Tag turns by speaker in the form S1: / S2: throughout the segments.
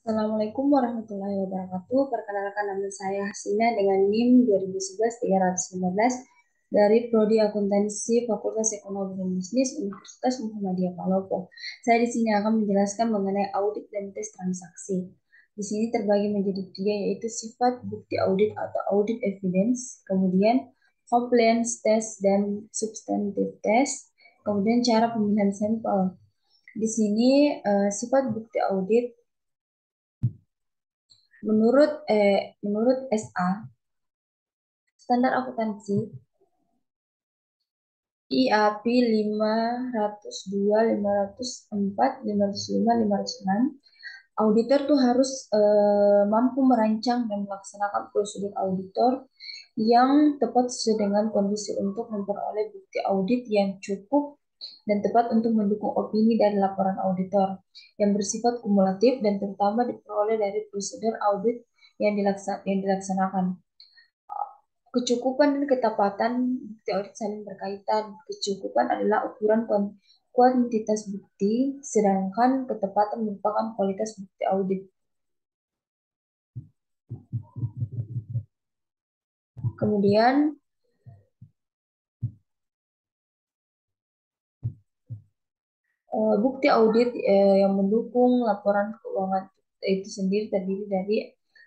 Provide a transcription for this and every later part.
S1: Assalamualaikum warahmatullahi wabarakatuh. Perkenalkan nama saya Hasina dengan NIM 2011-315 dari Prodi Akuntansi Fakultas Ekonomi dan Bisnis Universitas Muhammadiyah Palopo. Saya di sini akan menjelaskan mengenai audit dan tes transaksi. Di sini terbagi menjadi tiga, yaitu sifat bukti audit atau audit evidence, kemudian compliance test dan substantive test, kemudian cara pemilihan sampel. Di sini sifat bukti audit menurut SA, standar akuntansi IAP 502, 504, 505, 506, auditor tuh harus mampu merancang dan melaksanakan prosedur auditor yang tepat sesuai dengan kondisi untuk memperoleh bukti audit yang cukup dan tepat untuk mendukung opini dan laporan auditor yang bersifat kumulatif dan terutama diperoleh dari prosedur audit yang dilaksanakan. Kecukupan dan ketepatan bukti audit saling berkaitan. Kecukupan adalah ukuran kuantitas bukti, sedangkan ketepatan merupakan kualitas bukti audit. Kemudian, bukti audit yang mendukung laporan keuangan itu sendiri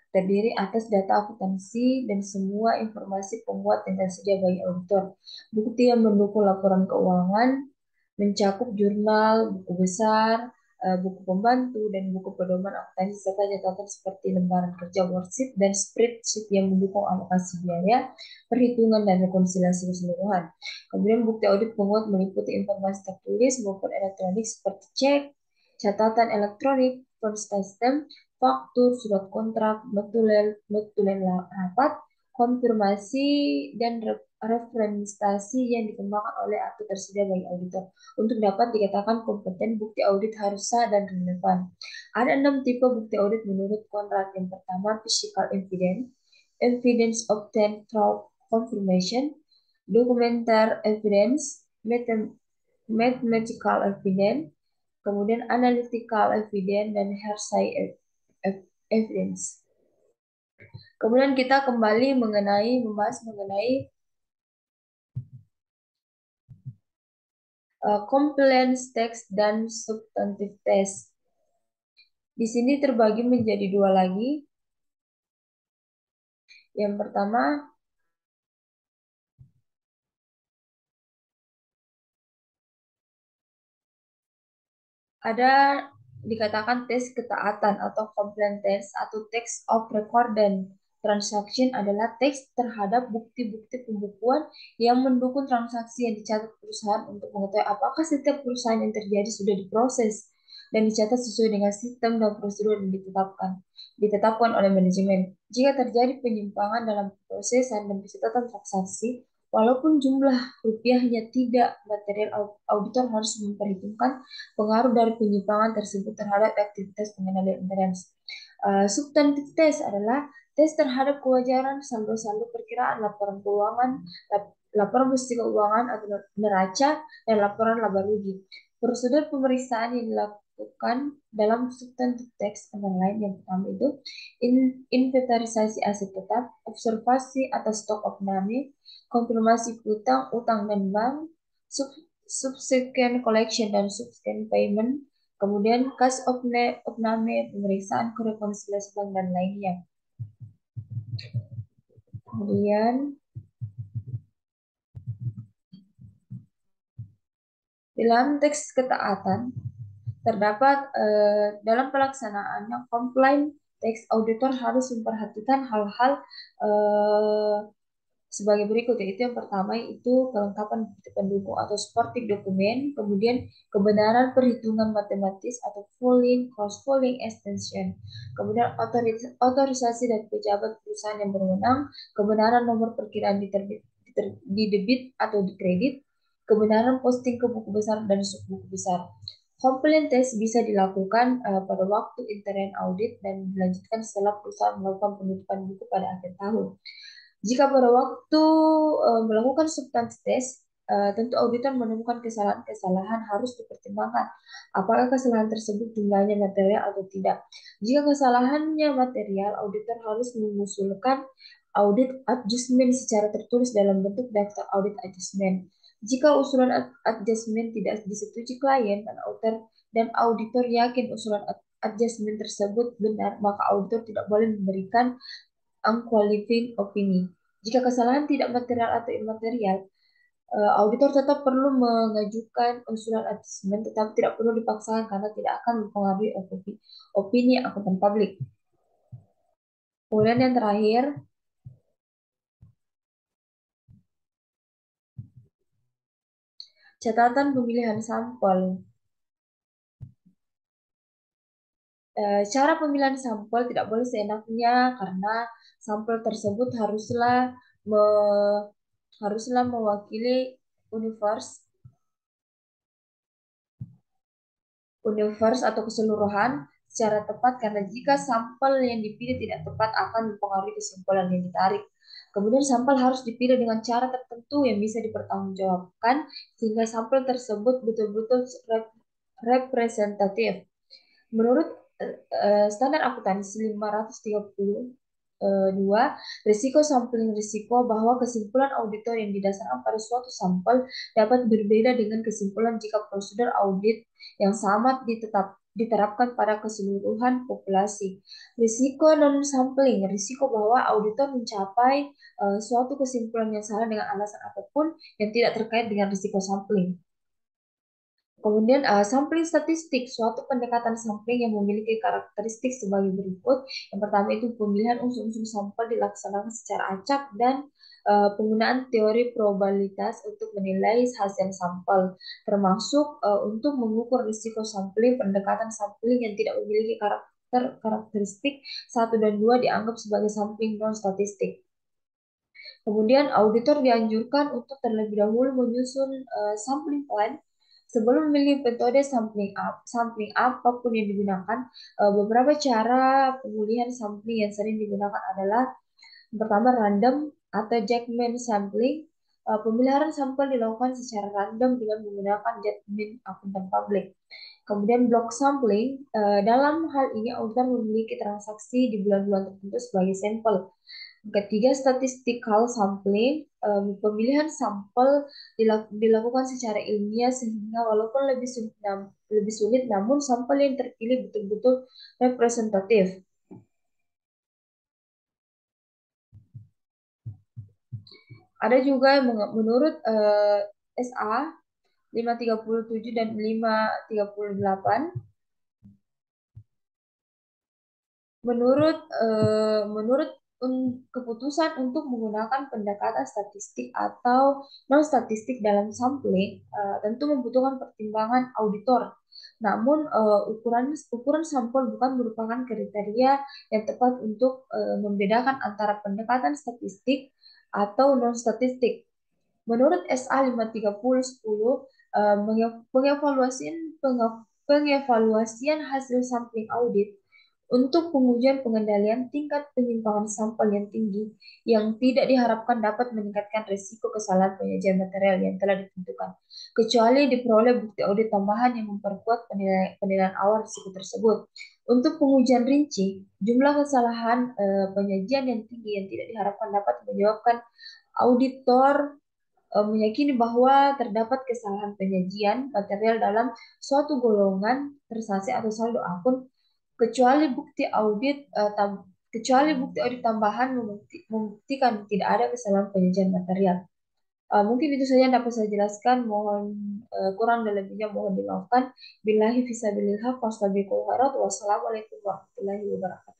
S1: terdiri atas data akuntansi dan semua informasi penguat yang tersedia bagi auditor. Bukti yang mendukung laporan keuangan mencakup jurnal, buku besar, buku pembantu, dan buku pedoman akuntansi serta catatan seperti lembaran kerja worksheet dan spreadsheet yang mendukung alokasi biaya, perhitungan, dan rekonsiliasi keseluruhan. Kemudian bukti audit penguat meliputi informasi tertulis maupun elektronik seperti cek, catatan elektronik, first system, faktur, surat kontrak, notulen rapat, konfirmasi, dan referensiasi yang dikembangkan oleh atau tersedia bagi auditor. Untuk dapat dikatakan kompeten, bukti audit harus sah dan relevan. Ada 6 tipe bukti audit menurut Conrad. Yang pertama, physical evidence, evidence obtained through confirmation, documentary evidence, mathematical evidence, kemudian analytical evidence, dan hearsay evidence. Kemudian kita kembali membahas mengenai compliance text dan substantive test. Di sini terbagi menjadi dua lagi. Yang pertama, ada dikatakan tes ketaatan atau compliance test atau text of record dan transaction adalah teks terhadap bukti-bukti pembukuan yang mendukung transaksi yang dicatat perusahaan untuk mengetahui apakah setiap perusahaan yang terjadi sudah diproses dan dicatat sesuai dengan sistem dan prosedur yang ditetapkan oleh manajemen. Jika terjadi penyimpangan dalam proses dan pencatatan transaksi, walaupun jumlah rupiahnya tidak material, auditor harus memperhitungkan pengaruh dari penyimpangan tersebut terhadap aktivitas pengendalian interaksi. Substantif test adalah tes terhadap kewajaran saldo-saldo perkiraan laporan keuangan, laporan bersih keuangan atau neraca, dan laporan laba rugi. Prosedur pemeriksaan yang dilakukan dalam substantif teks antara lain yang pertama itu inventarisasi aset tetap, observasi atas stok opname, konfirmasi utang, utang dan bank, subsequent collection dan subsequent payment, kemudian kas opname, pemeriksaan rekonsiliasi bank dan lainnya. Kemudian dalam teks ketaatan terdapat dalam pelaksanaannya komplain teks auditor harus memperhatikan hal-hal sebagai berikut, yaitu yang pertama itu kelengkapan bukti pendukung atau supporting dokumen, kemudian kebenaran perhitungan matematis atau pooling, cross pooling, extension, kemudian otorisasi dari pejabat perusahaan yang berwenang, kebenaran nomor perkiraan di debit atau di kredit, kebenaran posting ke buku besar dan subbuku besar. Compliance test bisa dilakukan pada waktu interim audit dan dilanjutkan setelah perusahaan melakukan penutupan buku pada akhir tahun. Jika pada waktu melakukan substansi test, tentu auditor menemukan kesalahan-kesalahan harus dipertimbangkan. Apakah kesalahan tersebut jumlahnya material atau tidak? Jika kesalahannya material, auditor harus mengusulkan audit adjustment secara tertulis dalam bentuk daftar audit adjustment. Jika usulan adjustment tidak disetujui klien dan auditor yakin usulan adjustment tersebut benar, maka auditor tidak boleh memberikan unqualified opini. Jika kesalahan tidak material atau imaterial, auditor tetap perlu mengajukan usulan adjustment, tetapi tidak perlu dipaksakan karena tidak akan mempengaruhi opini akuntan publik. Kemudian yang terakhir, catatan pemilihan sampel. Cara pemilihan sampel tidak boleh seenaknya karena sampel tersebut haruslah mewakili universe universe atau keseluruhan secara tepat karena jika sampel yang dipilih tidak tepat akan mempengaruhi kesimpulan yang ditarik. Kemudian sampel harus dipilih dengan cara tertentu yang bisa dipertanggungjawabkan sehingga sampel tersebut betul-betul representatif. Menurut standar akuntansi 532, risiko sampling risiko bahwa kesimpulan auditor yang didasarkan pada suatu sampel dapat berbeda dengan kesimpulan jika prosedur audit yang sama diterapkan pada keseluruhan populasi. Risiko non-sampling, risiko bahwa auditor mencapai suatu kesimpulan yang salah dengan alasan apapun yang tidak terkait dengan risiko sampling. Kemudian sampling statistik, suatu pendekatan sampling yang memiliki karakteristik sebagai berikut. Yang pertama itu pemilihan unsur-unsur sampel dilaksanakan secara acak dan penggunaan teori probabilitas untuk menilai hasil sampel, termasuk untuk mengukur risiko sampling. Pendekatan sampling yang tidak memiliki karakteristik 1 dan 2 dianggap sebagai sampling non-statistik. Kemudian auditor dianjurkan untuk terlebih dahulu menyusun sampling plan sebelum memilih metode sampling apapun yang digunakan. Beberapa cara pemulihan sampling yang sering digunakan adalah yang pertama random atau Jackman sampling. Pemilihan sampel dilakukan secara random dengan menggunakan Jackman akuntan publik. Kemudian block sampling, dalam hal ini auditor memiliki transaksi di bulan-bulan tertentu sebagai sampel. Ketiga, statistical sampling, pemilihan sampel dilakukan secara ilmiah sehingga walaupun lebih sulit namun sampel yang terpilih betul-betul representatif. Ada juga menurut SA 537 dan 538, menurut keputusan untuk menggunakan pendekatan statistik atau non statistik dalam sampling tentu membutuhkan pertimbangan auditor. Namun ukuran sampel bukan merupakan kriteria yang tepat untuk membedakan antara pendekatan statistik atau non statistik. Menurut SA 530/10, pengevaluasian hasil sampling audit untuk pengujian pengendalian tingkat penyimpangan sampel yang tinggi yang tidak diharapkan dapat meningkatkan risiko kesalahan penyajian material yang telah ditentukan, kecuali diperoleh bukti audit tambahan yang memperkuat penilaian awal risiko tersebut. Untuk pengujian rinci, jumlah kesalahan penyajian yang tinggi yang tidak diharapkan dapat menyebabkan auditor meyakini bahwa terdapat kesalahan penyajian material dalam suatu golongan transaksi atau saldo akun kecuali bukti audit tambahan membuktikan tidak ada kesalahan penyajian material. Mungkin itu saja yang dapat saya jelaskan. Mohon kurang dan lebihnya mohon dimaafkan. Billahi fisabilillah, wassalamualaikum warahmatullahi wabarakatuh.